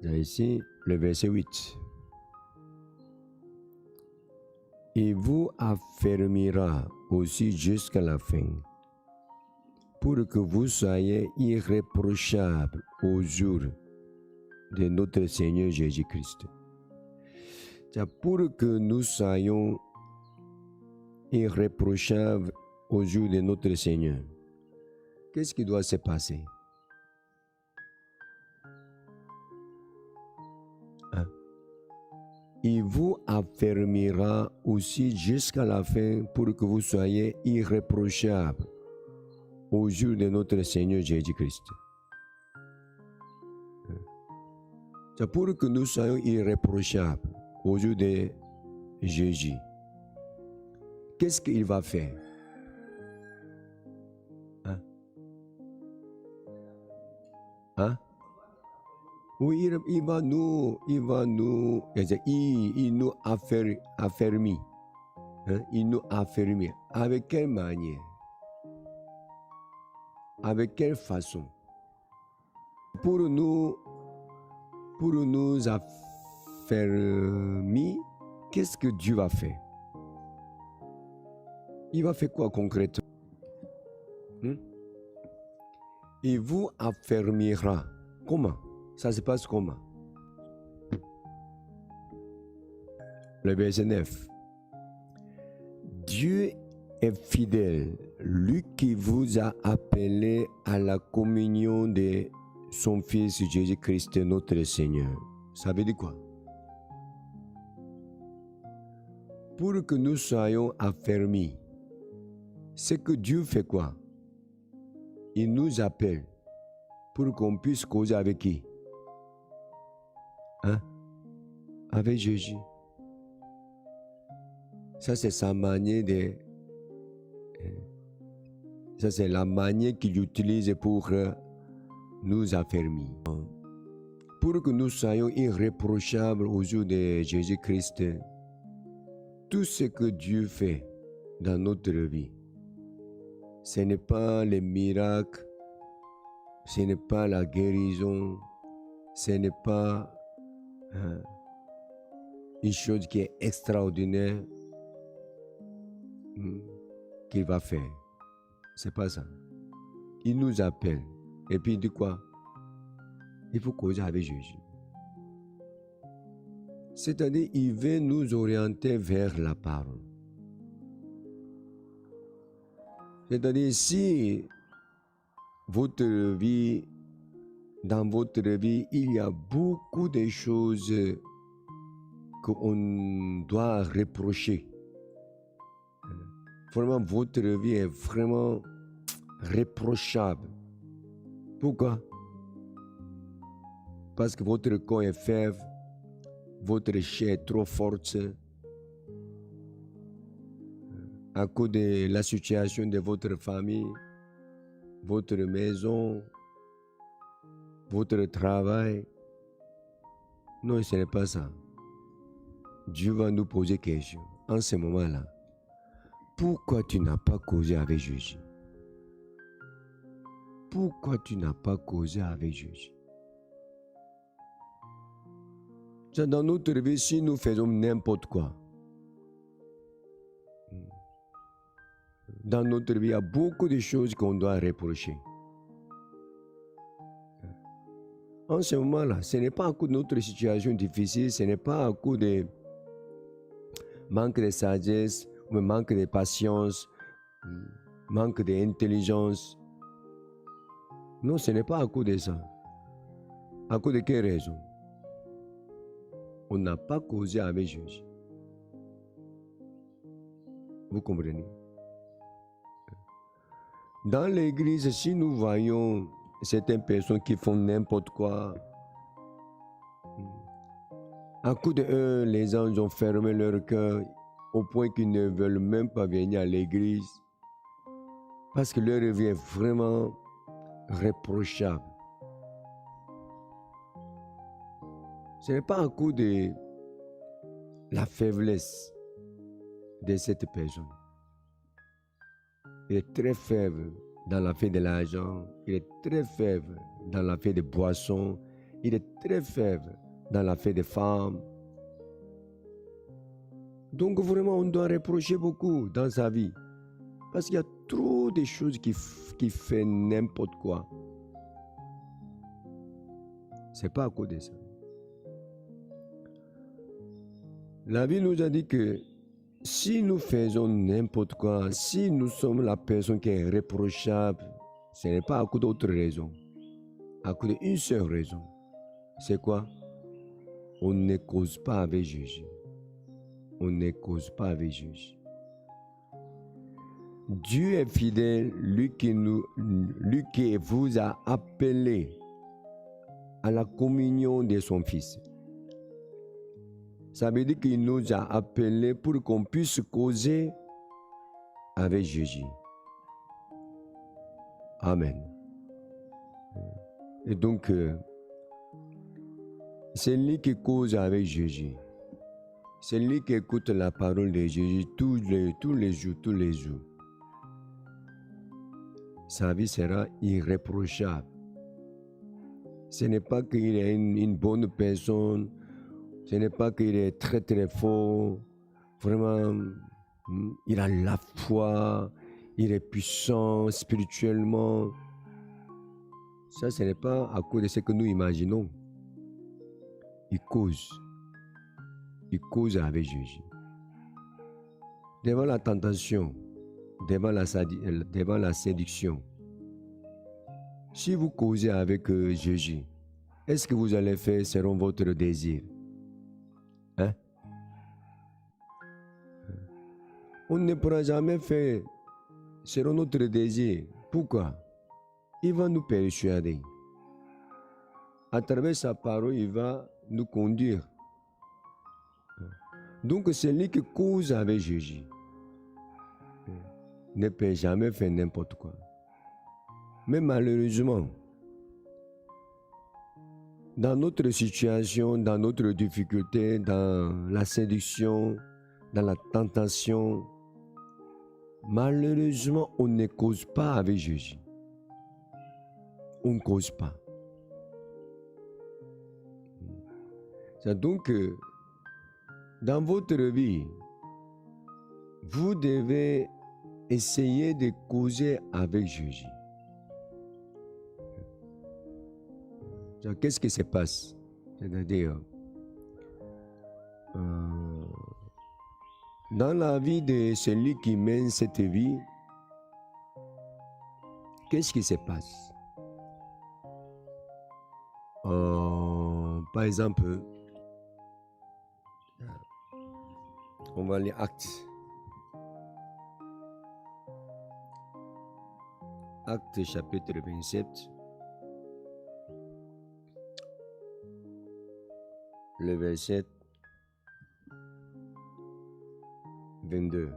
Ici, le verset 8. Il vous affermira aussi jusqu'à la fin, pour que vous soyez irréprochables au jour de notre Seigneur Jésus-Christ. Pour que nous soyons irréprochables au jour de notre Seigneur, qu'est-ce qui doit se passer? Il vous affermira aussi jusqu'à la fin pour que vous soyez irréprochables au jour de notre Seigneur Jésus-Christ. Pour que nous soyons irréprochables au jour de Jésus, qu'est-ce qu'il va faire? Oui, il nous affermit. Il nous affermit. Avec quelle manière? Avec quelle façon? Pour nous affermir, qu'est-ce que Dieu va faire? Il va faire quoi concrètement? Il vous affermira. Comment? Ça se passe comment? Le verset 9. Dieu est fidèle, lui qui vous a appelé à la communion de son Fils Jésus-Christ notre Seigneur. Ça veut dire quoi? Pour que nous soyons affermis, c'est que Dieu fait quoi? Il nous appelle pour qu'on puisse causer avec qui? Avec Jésus. Ça, c'est sa manière de... Ça, c'est la manière qu'il utilise pour nous affermir. Pour que nous soyons irréprochables au jour de Jésus-Christ, tout ce que Dieu fait dans notre vie, ce n'est pas les miracles, ce n'est pas la guérison, ce n'est pas une chose qui est extraordinaire qu'il va faire. C'est pas ça. Il nous appelle. Et puis il dit quoi? Il faut causer avec Jésus. C'est-à-dire, il veut nous orienter vers la parole. C'est-à-dire, si dans votre vie, il y a beaucoup de choses qu'on doit reprocher. Vraiment, votre vie est vraiment reprochable. Pourquoi? Parce que votre corps est faible, votre chair est trop forte, à cause de la situation de votre famille, votre maison, votre travail. Non, ce n'est pas ça. Dieu va nous poser question. En ce moment-là, pourquoi tu n'as pas causé avec Jésus? Pourquoi tu n'as pas causé avec Jésus? Dans notre vie, si nous faisons n'importe quoi, dans notre vie, il y a beaucoup de choses qu'on doit reprocher. En ce moment-là, ce n'est pas à cause de notre situation difficile, ce n'est pas à cause de manque de sagesse, ou manque de patience, manque d'intelligence. Non, ce n'est pas à cause de ça. À cause de quelle raison? On n'a pas causé avec Jésus. Vous comprenez? Dans l'église, si nous voyons certaines personnes qui font n'importe quoi, à cause de eux, les gens ont fermé leur cœur au point qu'ils ne veulent même pas venir à l'église parce que leur vie est vraiment reprochable. Ce n'est pas à cause de la faiblesse de cette personne. Il est très faible dans l'affaire de l'argent, il est très faible dans l'affaire des boissons, Il est très faible dans l'affaire des femmes. Donc vraiment, on doit reprocher beaucoup dans sa vie. Parce qu'il y a trop de choses qui fait n'importe quoi. C'est pas à cause de ça. La vie nous a dit que si nous faisons n'importe quoi, si nous sommes la personne qui est reprochable, ce n'est pas à cause d'autres raisons. À cause d'une seule raison. C'est quoi? On ne cause pas avec Jésus. On ne cause pas avec Jésus. Dieu est fidèle, lui qui vous a appelé à la communion de son Fils. Ça veut dire qu'il nous a appelés pour qu'on puisse causer avec Jésus. Amen. Et donc, c'est lui qui cause avec Jésus. C'est lui qui écoute la parole de Jésus tous les jours. Sa vie sera irréprochable. Ce n'est pas qu'il est une bonne personne, ce n'est pas qu'il est très très fort, vraiment, il a la foi, il est puissant spirituellement. Ça, ce n'est pas à cause de ce que nous imaginons. Il cause avec Jésus. Devant la tentation, devant la séduction, si vous causez avec Jésus, est-ce que vous allez faire selon votre désir? Hein? On ne pourra jamais faire selon notre désir. Pourquoi? Il va nous persuader. À travers sa parole, il va nous conduire. Donc, celui qui cause avec Jésus ne peut jamais faire n'importe quoi. Mais malheureusement, dans notre situation, dans notre difficulté, dans la séduction, dans la tentation, malheureusement, on ne cause pas avec Jésus. On ne cause pas. C'est donc dans votre vie, vous devez essayer de causer avec Jésus. Qu'est-ce qui se passe? C'est-à-dire, dans la vie de celui qui mène cette vie, qu'est-ce qui se passe? Par exemple, on va lire Actes. Actes chapitre 27. Le verset 22.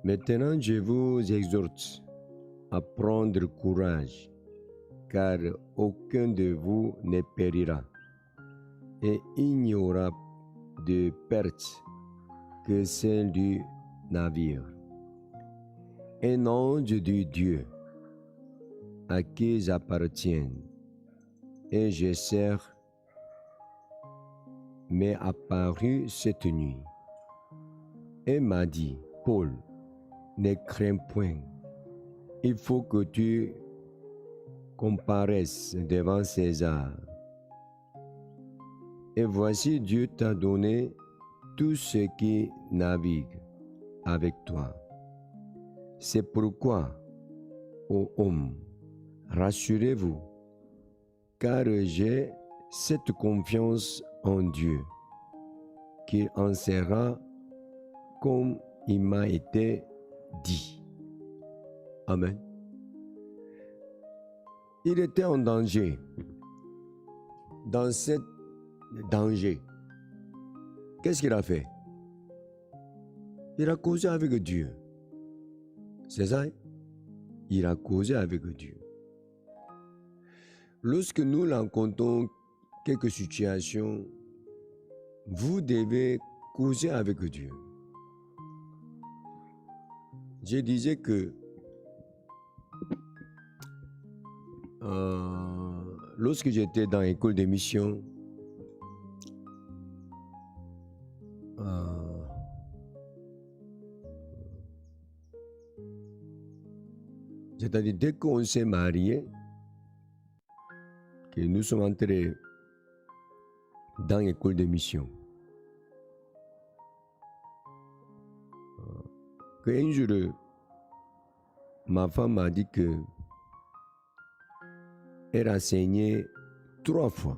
Maintenant, je vous exhorte à prendre courage, car aucun de vous ne périra, et il n'y aura de perte que celle du navire. Un ange de Dieu, à qui j'appartiens, et je sers, m'est apparu cette nuit et m'a dit, Paul, ne crains point, il faut que tu comparaisses devant César. Et voici, Dieu t'a donné tout ce qui navigue avec toi. C'est pourquoi, ô homme, rassurez-vous, car j'ai cette confiance en Dieu, qu'il en sera comme il m'a été dit. Amen. Il était en danger. Dans ce danger, qu'est-ce qu'il a fait? Il a causé avec Dieu. C'est ça? Il a causé avec Dieu. Lorsque nous rencontrons quelques situations, vous devez causer avec Dieu. Je disais que lorsque j'étais dans l'école de mission, c'est-à-dire dès qu'on s'est marié, que nous sommes entrés dans l'école de mission, qu'un jour, ma femme m'a dit que elle a saigné 3 fois.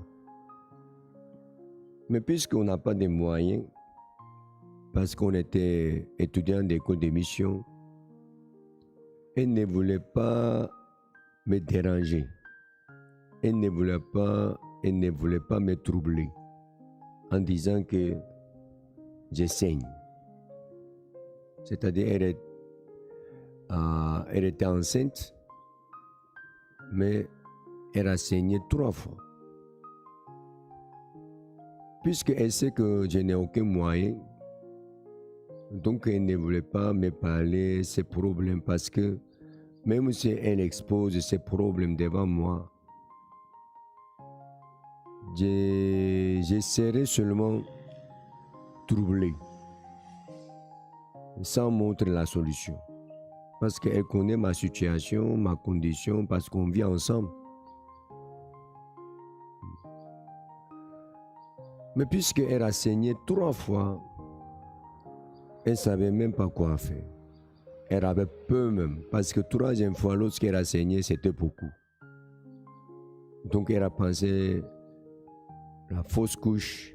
Mais puisqu'on n'a pas de moyens, parce qu'on était étudiant d'école de mission, elle ne voulait pas me déranger. Elle ne voulait pas me troubler en disant que je saigne. C'est-à-dire elle était enceinte, mais elle a saigné 3 fois. Puisqu'elle sait que je n'ai aucun moyen, donc elle ne voulait pas me parler de ses problèmes parce que même si elle expose ses problèmes devant moi, je serais seulement troublé, sans montrer la solution. Parce qu'elle connaît ma situation, ma condition, parce qu'on vit ensemble. Mais puisqu'elle a saigné 3 fois, elle ne savait même pas quoi faire. Elle avait peur même, parce que 3e fois, lorsqu'elle a saigné, c'était beaucoup. Donc elle a pensé la fausse couche.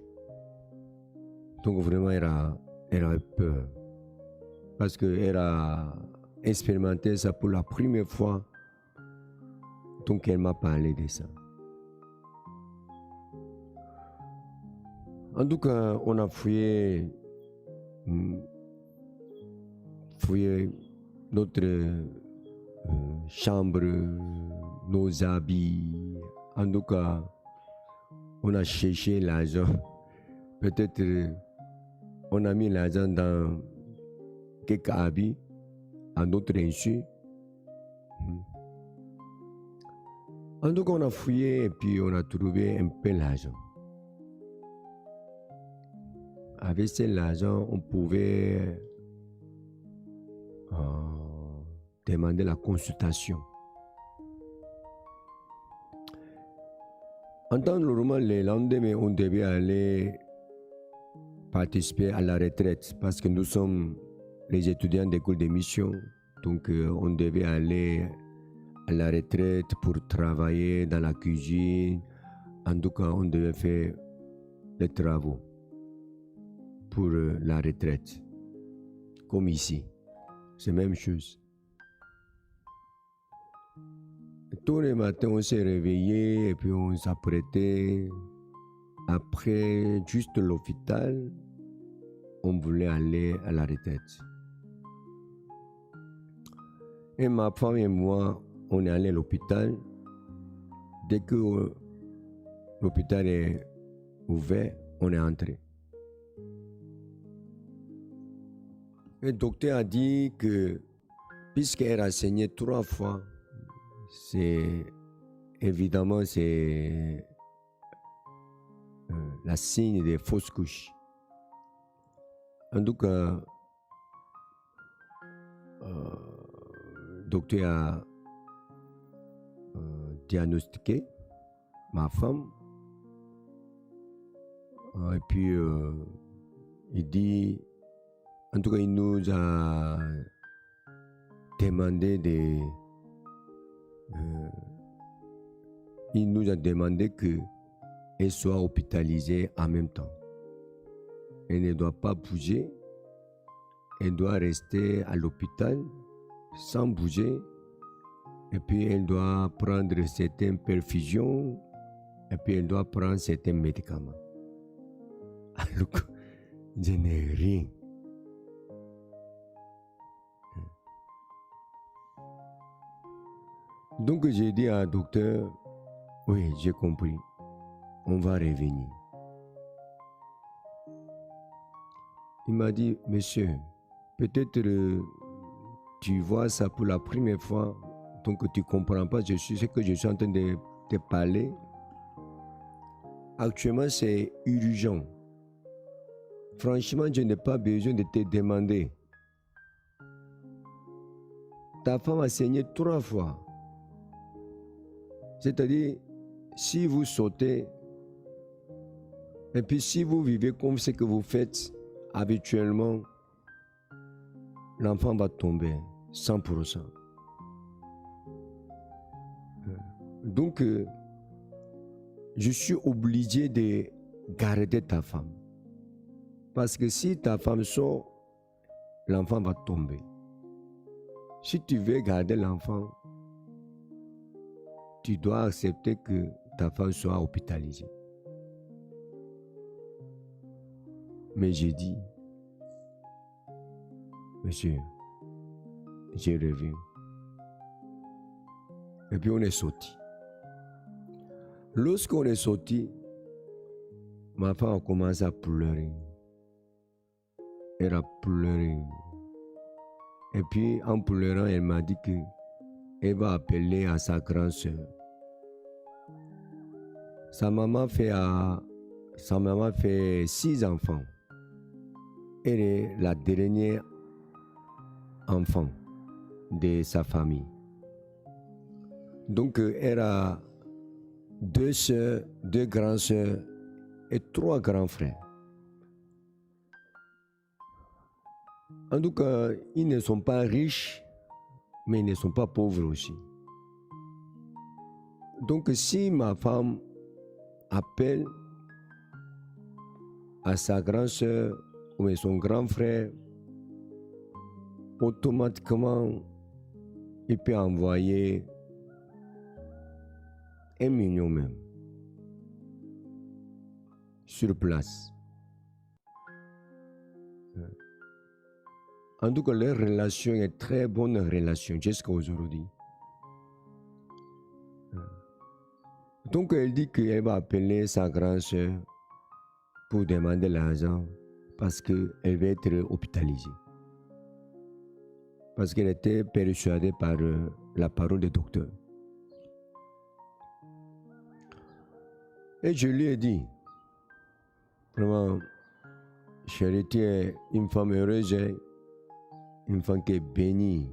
Donc vraiment, elle avait peur. Parce qu'elle a expérimenté ça pour la première fois. Donc elle m'a parlé de ça. En tout cas, on a fouillé notre chambre, nos habits. En tout cas, on a cherché l'argent. Peut-être on a mis l'argent dans quelques habits à notre insu. En tout cas, on a fouillé et puis on a trouvé un peu l'argent. Avec cet argent, on pouvait demander la consultation. En temps normal, le lendemain, on devait aller participer à la retraite parce que nous sommes les étudiants d'école de mission. Donc, on devait aller à la retraite pour travailler dans la cuisine. En tout cas, on devait faire les travaux pour la retraite. Comme ici. C'est la même chose. Tous les matins, on s'est réveillé et puis on s'apprêtait. Après, juste l'hôpital, on voulait aller à la retraite. Et ma femme et moi, on est allé à l'hôpital. Dès que l'hôpital est ouvert, on est entré. Le docteur a dit que puisqu'elle a saigné 3 fois, évidemment c'est la signe des fausses couches. En tout cas, le docteur a diagnostiqué ma femme. Et puis, il dit, en tout cas, il nous a demandé qu'elle soit hospitalisée en même temps. Elle ne doit pas bouger. Elle doit rester à l'hôpital sans bouger. Et puis, elle doit prendre certaines perfusions. Et puis, elle doit prendre certains médicaments. Alors que je n'ai rien. Donc, j'ai dit à docteur, oui, j'ai compris. On va revenir. Il m'a dit, monsieur, peut-être tu vois ça pour la première fois, donc tu ne comprends pas ce que je suis en train de te parler. actuellement c'est urgent. Franchement, je n'ai pas besoin de te demander. Ta femme a saigné 3 fois. C'est-à-dire, si vous sautez, et puis si vous vivez comme ce que vous faites habituellement, l'enfant va tomber 100%. Donc, je suis obligé de garder ta femme. Parce que si ta femme sort, l'enfant va tomber. Si tu veux garder l'enfant, tu dois accepter que ta femme soit hospitalisée. Mais j'ai dit, monsieur, j'ai revu. Et puis on est sorti. Lorsqu'on est sorti, ma femme a commencé à pleurer. Elle a pleuré. Et puis en pleurant, elle m'a dit qu'elle va appeler à sa grande sœur. Sa maman fait 6 enfants. Elle est la dernière enfant de sa famille. Donc elle a 2 sœurs, 2 grandes sœurs et 3 grands frères. En tout cas, ils ne sont pas riches, mais ils ne sont pas pauvres aussi. Donc si ma femme appelle à sa grande sœur ou à son grand frère, automatiquement, il peut envoyer 1 million même sur place. En tout cas, leur relation est très bonne relation jusqu'à aujourd'hui. Donc, elle dit qu'elle va appeler sa grande sœur pour demander l'argent parce qu'elle va être hospitalisée. Parce qu'elle était persuadée par la parole du docteur. Et je lui ai dit, vraiment, chérie, tu es une femme heureuse, une femme qui est bénie.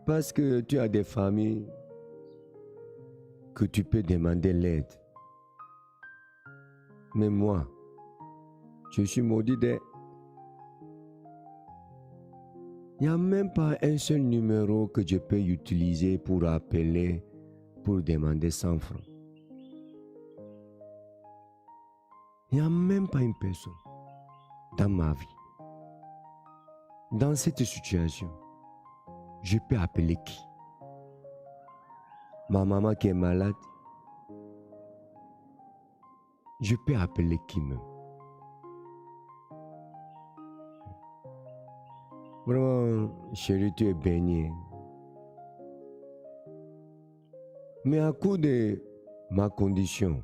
Parce que tu as des familles que tu peux demander l'aide. Mais moi, je suis maudit de... Il n'y a même pas un seul numéro que je peux utiliser pour appeler, pour demander 100 francs. Il n'y a même pas une personne dans ma vie. Dans cette situation, je peux appeler qui? Ma maman qui est malade, je peux appeler qui même? Vraiment, chérie, tu es bénie. Mais à cause de ma condition,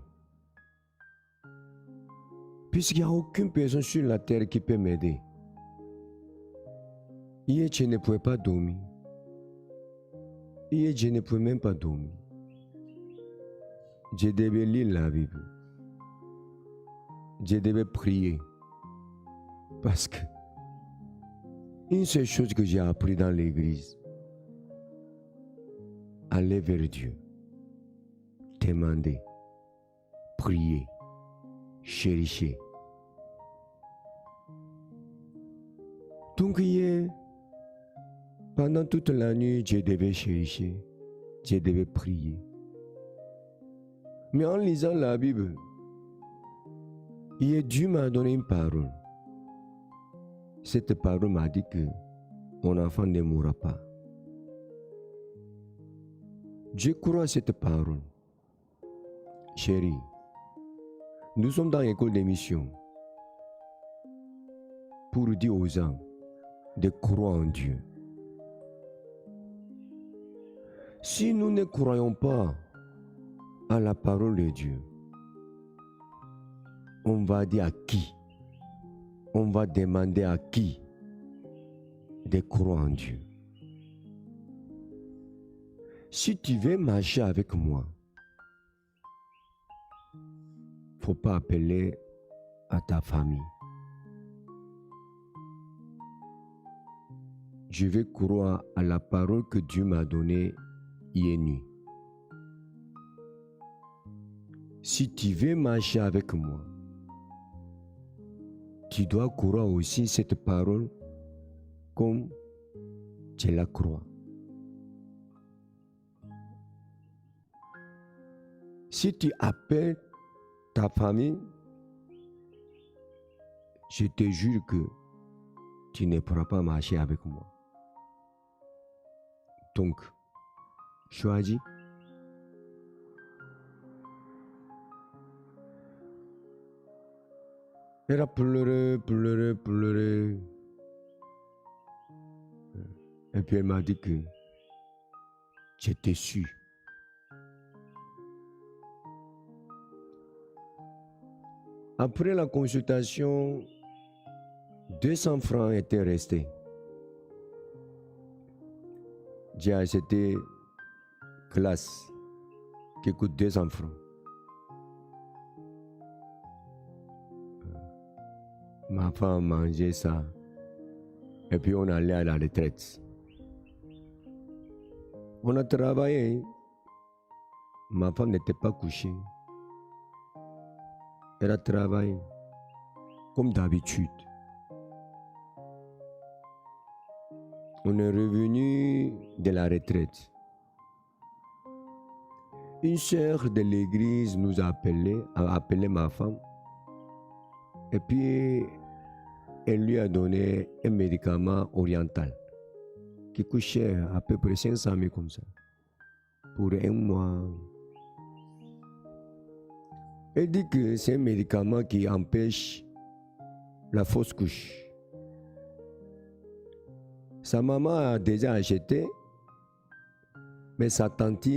puisqu'il n'y a aucune personne sur la terre qui peut m'aider, hier, je ne pouvais pas dormir. Hier, je ne pouvais même pas dormir. Je devais lire la Bible. Je devais prier. Parce que une seule chose que j'ai appris dans l'église, aller vers Dieu, demander, prier, chercher. Donc hier, pendant toute la nuit, je devais chercher, je devais prier. Mais en lisant la Bible, hier Dieu m'a donné une parole. Cette parole m'a dit que mon enfant ne mourra pas. Je crois à cette parole. Chérie, nous sommes dans l'école de mission pour dire aux gens de croire en Dieu. Si nous ne croyons pas à la parole de Dieu, on va dire à qui? On va demander à qui de croire en Dieu? Si tu veux marcher avec moi, faut pas appeler à ta famille. Je vais croire à la parole que Dieu m'a donnée hier nuit. Si tu veux marcher avec moi, tu dois croire aussi cette parole comme tu la crois. Si tu appelles ta famille, je te jure que tu ne pourras pas marcher avec moi. Donc, choisis. Elle a pleuré. Et puis elle m'a dit que j'étais sûr. Après la consultation, 200 francs étaient restés. J'ai acheté glace qui coûte 200 francs. Ma femme mangeait ça. Et puis on allait à la retraite. On a travaillé. Ma femme n'était pas couchée. Elle a travaillé comme d'habitude. On est revenu de la retraite. Une sœur de l'église nous a appelé ma femme. Et puis, elle lui a donné un médicament oriental qui coûte cher, à peu près 500 000 comme ça, pour un mois. Elle dit que c'est un médicament qui empêche la fausse couche. Sa maman a déjà acheté, mais sa tante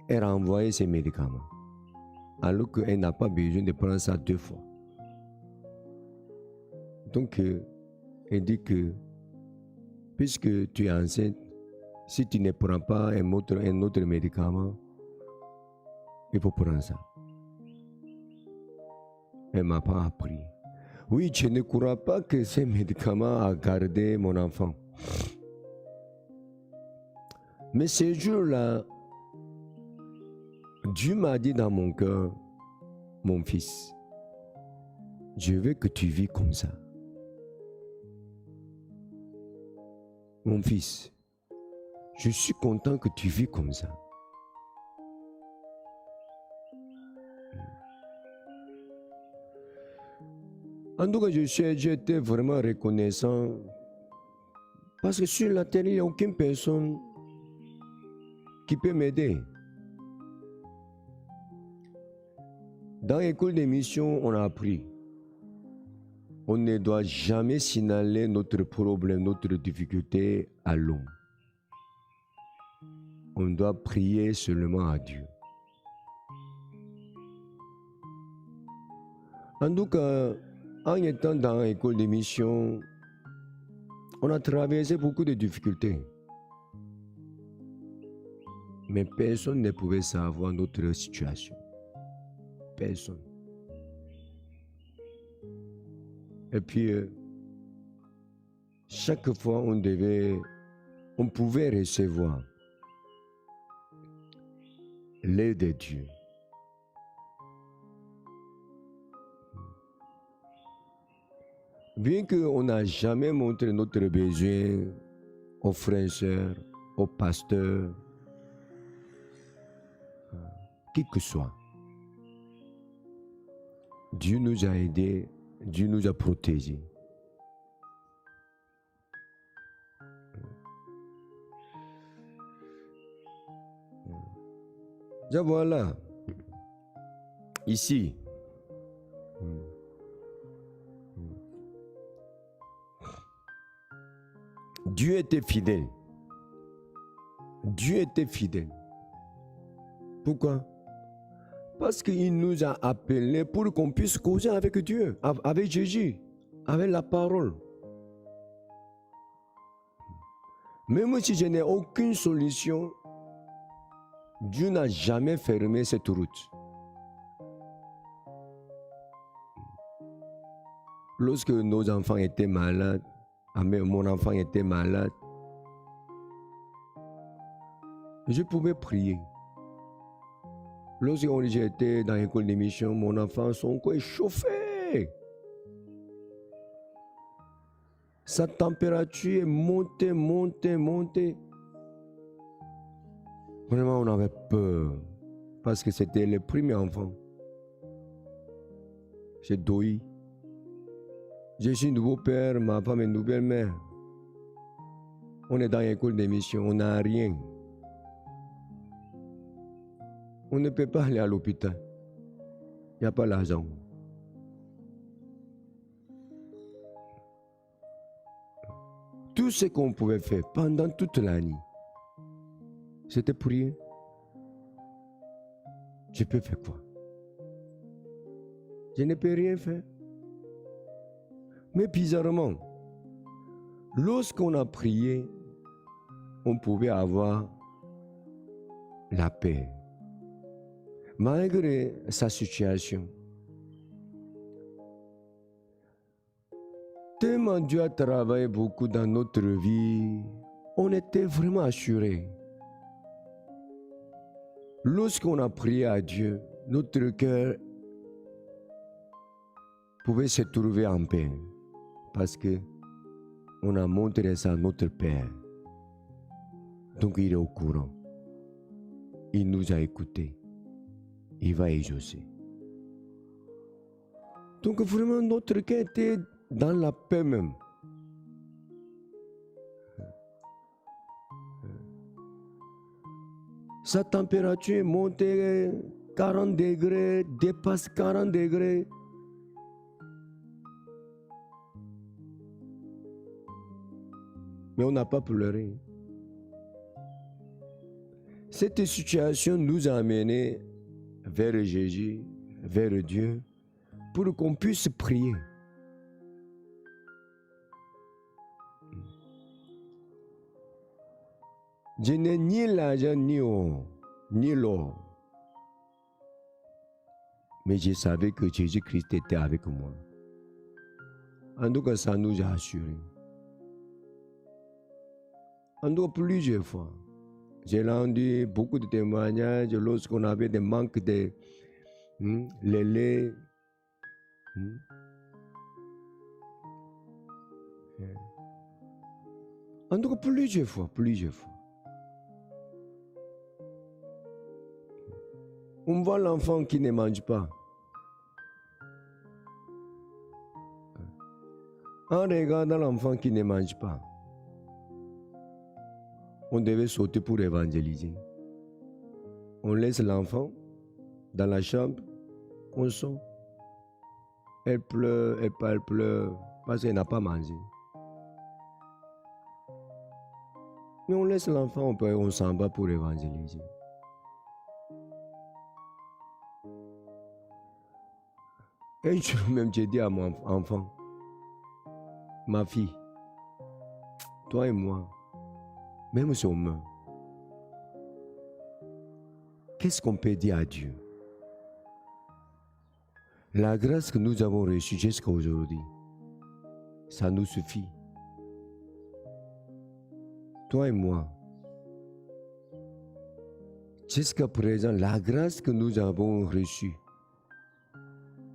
a renvoyé ces médicaments, alors qu'elle n'a pas besoin de prendre ça 2 fois. Donc, elle dit que, puisque tu es enceinte, si tu ne prends pas un autre médicament, il faut prendre ça. Elle ne m'a pas appris. Oui, je ne crois pas que ces médicaments a gardé mon enfant. Mais ce jour-là, Dieu m'a dit dans mon cœur, mon fils, je veux que tu vis comme ça. Mon fils, je suis content que tu vis comme ça. En tout cas, j'étais vraiment reconnaissant parce que sur la terre, il n'y a aucune personne qui peut m'aider. Dans l'école des missions, on a appris. On ne doit jamais signaler notre problème, notre difficulté à l'homme. On doit prier seulement à Dieu. En tout cas, en étant dans l'école des missions, on a traversé beaucoup de difficultés. Mais personne ne pouvait savoir notre situation. Personne. Et puis, chaque fois, on pouvait recevoir l'aide de Dieu. Bien qu'on n'a jamais montré notre besoin aux frères et sœurs, aux pasteurs, qui que ce soit, Dieu nous a aidés, Dieu nous a protégés. Et voilà, ici, Dieu était fidèle. Dieu était fidèle. Pourquoi? Parce qu'il nous a appelés pour qu'on puisse causer avec Dieu, avec Jésus, avec la parole. Même si je n'ai aucune solution, Dieu n'a jamais fermé cette route. Lorsque nos enfants étaient malades, mon enfant était malade, je pouvais prier. Lorsque j'étais dans l'école d'émission, mon enfant, son corps est chauffé. Sa température est montée. Vraiment, on avait peur. Parce que c'était le premier enfant. J'ai douillé. Je suis nouveau père, ma femme est nouvelle mère. On est dans l'école d'émission, on n'a rien. On ne peut pas aller à l'hôpital. Il n'y a pas l'argent. Tout ce qu'on pouvait faire pendant toute la nuit, c'était prier. Je peux faire quoi? Je ne peux rien faire. Mais bizarrement, lorsqu'on a prié, on pouvait avoir la paix. Malgré sa situation. Tellement Dieu a travaillé beaucoup dans notre vie, on était vraiment assurés. Lorsqu'on a prié à Dieu, notre cœur pouvait se trouver en paix parce que on a montré ça à notre Père. Donc il est au courant. Il nous a écoutés. Il va exaucer. Donc vraiment notre cœur était dans la paix même. Sa température est montée 40 degrés, dépasse 40 degrés. Mais on n'a pas pleuré. Cette situation nous a amenés vers Jésus, vers Dieu, pour qu'on puisse prier. Je n'ai ni l'argent, ni l'or. Mais je savais que Jésus-Christ était avec moi. En tout cas, ça nous a assurés. En tout cas, plusieurs fois. J'ai rendu beaucoup de témoignages lorsqu'on avait des manques de les laits. En tout cas, plusieurs fois. On voit l'enfant qui ne mange pas. En regardant l'enfant qui ne mange pas, on devait sauter pour évangéliser. On laisse l'enfant dans la chambre, on sort. Elle pleure parce qu'elle n'a pas mangé. Mais on laisse l'enfant, on s'en va pour évangéliser. Et un jour même, j'ai dit à mon enfant, ma fille, toi et moi, même si on meurt, qu'est-ce qu'on peut dire à Dieu? La grâce que nous avons reçue jusqu'à aujourd'hui, ça nous suffit. Toi et moi, jusqu'à présent, la grâce que nous avons reçue,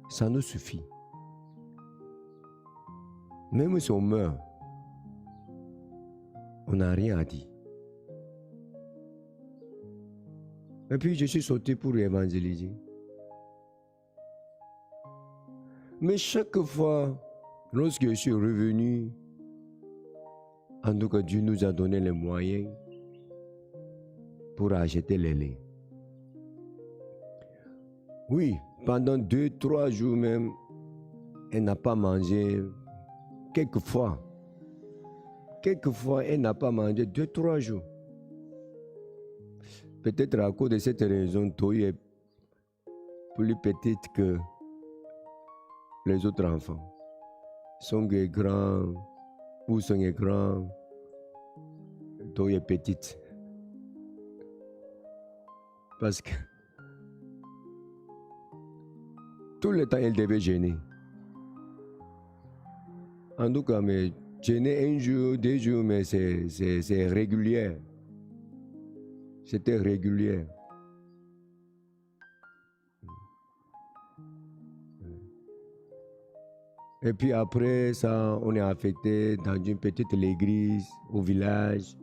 ça nous suffit. Même si on meurt, on n'a rien à dire. Et puis je suis sorti pour évangéliser. Mais chaque fois, lorsque je suis revenu, en tout cas Dieu nous a donné les moyens pour acheter les laits. Oui, pendant 2-3 jours même, elle n'a pas mangé. Quelquefois, elle n'a pas mangé 2-3 jours. Peut-être à cause de cette raison, Toy est plus petite que les autres enfants. Son est grand, ou son est grand, Toy est petite. Parce que tout le temps, elle devait gêner. En tout cas, mais je n'ai un jour, 2 jours, mais c'est régulier. C'était régulier. Et puis après ça, on est affecté dans une petite église au village.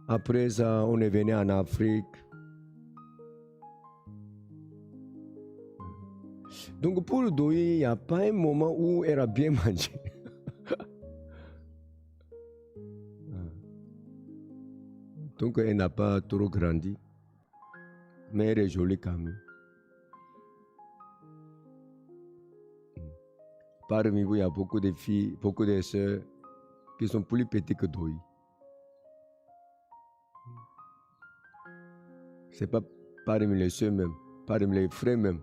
Après ça, on est venu en Afrique. Donc pour Doi, il n'y a pas un moment où elle a bien mangé. Donc elle n'a pas trop grandi. Mais elle est jolie quand même. Parmi vous, il y a beaucoup de filles, beaucoup de sœurs qui sont plus petites que Doi. Ce n'est pas parmi les sœurs même, parmi les frères même.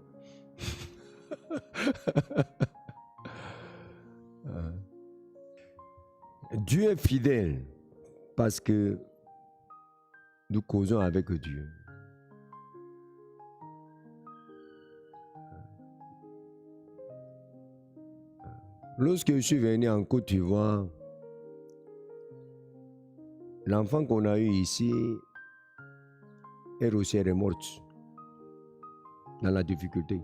Dieu est fidèle parce que nous causons avec Dieu. Lorsque je suis venu en Côte d'Ivoire, l'enfant qu'on a eu ici, elle aussi est morte dans la difficulté.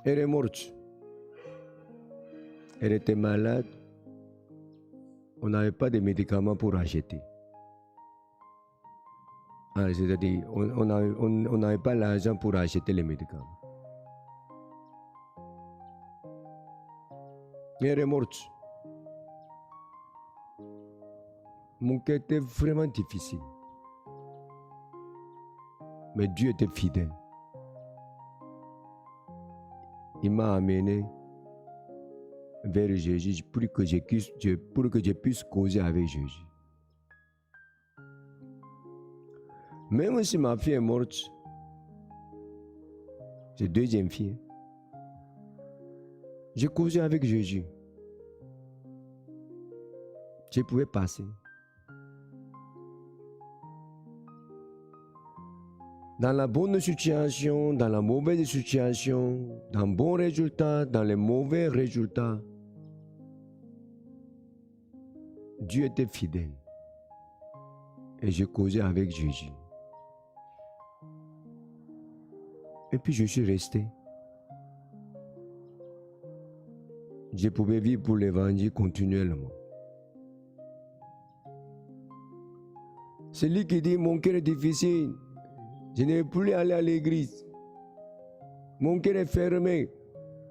Elle est morte. Elle était malade. On n'avait pas de médicaments pour acheter. C'est-à-dire, on n'avait pas l'argent pour acheter les médicaments. Elle est morte. Mon cœur était vraiment difficile. Mais Dieu était fidèle. Il m'a amené vers Jésus pour que je puisse causer avec Jésus. Même si ma fille est morte, c'est deuxième fille, j'ai causé avec Jésus. Je pouvais passer. Dans la bonne situation, dans la mauvaise situation, dans les bons résultats, dans les mauvais résultats, Dieu était fidèle. Et j'ai causé avec Jésus. Et puis je suis resté. Je pouvais vivre pour l'évangile continuellement. Celui qui dit mon cœur est difficile, je ne vais plus aller à l'église. Mon cœur est fermé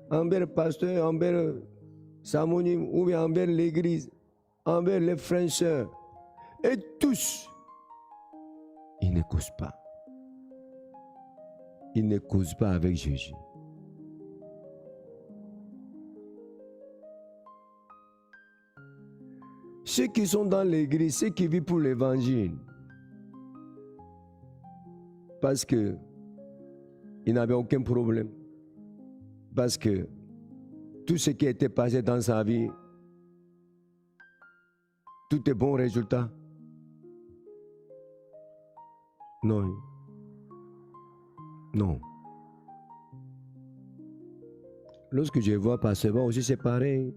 envers le pasteur, envers Samonim ou bien envers l'église, envers les frères et sœurs. Et tous, ils ne causent pas. Ils ne causent pas avec Jésus. Ceux qui sont dans l'église, ceux qui vivent pour l'évangile, parce qu'ils n'avaient aucun problème, parce que tout ce qui était passé dans sa vie, tout est bon résultat. Non. Non. Lorsque je vois Pasteur aussi, c'est pareil.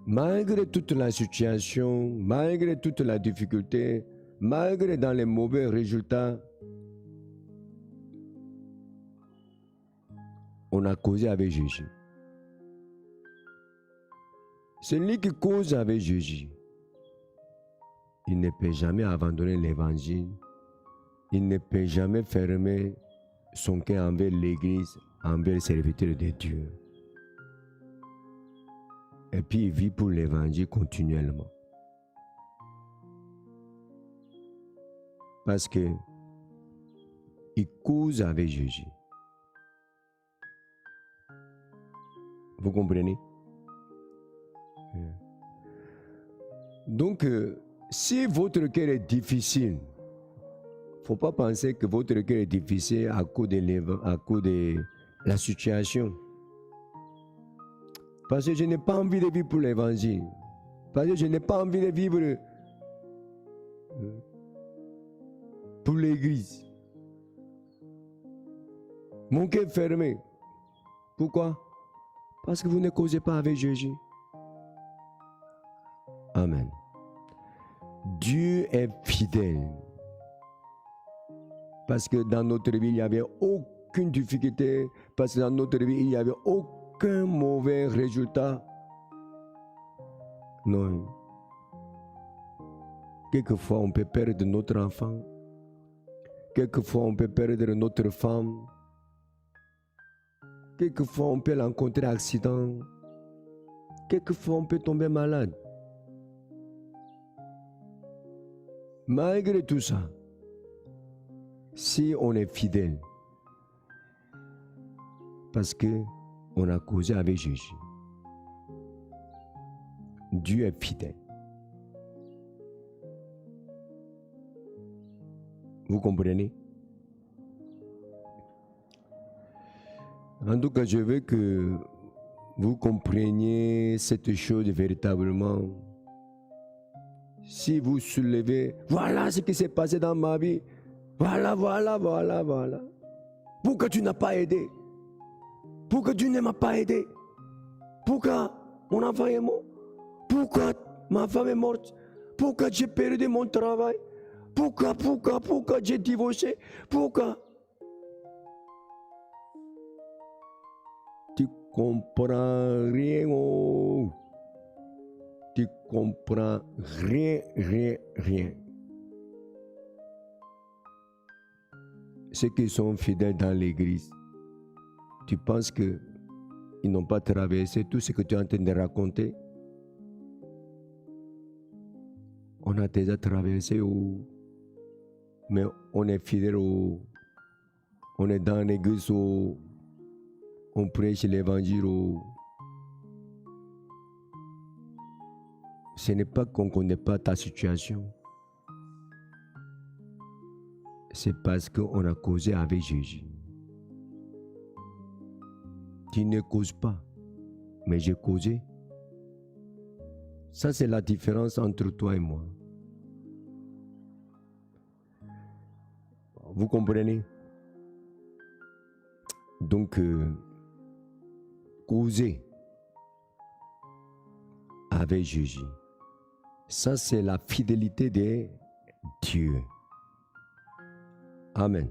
Malgré toute la situation, malgré toute la difficulté, malgré dans les mauvais résultats, on a causé avec Jésus. Celui qui cause avec Jésus, il ne peut jamais abandonner l'évangile. Il ne peut jamais fermer son cœur envers l'Église, envers le serviteur de Dieu. Et puis il vit pour l'évangile continuellement. Parce que il cause avec Jésus. Vous comprenez? Donc, si votre cœur est difficile, il ne faut pas penser que votre cœur est difficile à cause de la situation. Parce que je n'ai pas envie de vivre pour l'évangile. Parce que je n'ai pas envie de vivre pour l'église. Mon cœur est fermé. Pourquoi? Parce que vous ne causez pas avec Jésus. Amen. Dieu est fidèle. Parce que dans notre vie, il n'y avait aucune difficulté. Parce que dans notre vie, il n'y avait aucun mauvais résultat. Non. Quelquefois, on peut perdre notre enfant. Quelquefois, on peut perdre notre femme. Quelquefois, on peut rencontrer un accident. Quelquefois, on peut tomber malade. Malgré tout ça, si on est fidèle, parce qu'on a causé avec Jésus, Dieu est fidèle. Vous comprenez? En tout cas, je veux que vous compreniez cette chose véritablement. Si vous soulevez, voilà ce qui s'est passé dans ma vie. Voilà. Pourquoi tu n'as pas aidé? Pourquoi tu ne m'as pas aidé? Pourquoi mon enfant est mort? Pourquoi ma femme est morte? Pourquoi j'ai perdu mon travail? Pourquoi j'ai divorcé? Pourquoi? Tu comprends rien. Oh. Tu comprends rien. Ceux qui sont fidèles dans l'église, tu penses qu'ils n'ont pas traversé tout ce que tu es en train de raconter? On a déjà traversé, mais on est fidèle, on est dans l'église, on prêche l'évangile. Ce n'est pas qu'on ne connaît pas ta situation. C'est parce qu'on a causé avec Jésus. Tu ne causes pas, mais j'ai causé. Ça, c'est la différence entre toi et moi. Vous comprenez? Donc, causer avec Jésus. Ça, c'est la fidélité de Dieu. Amen.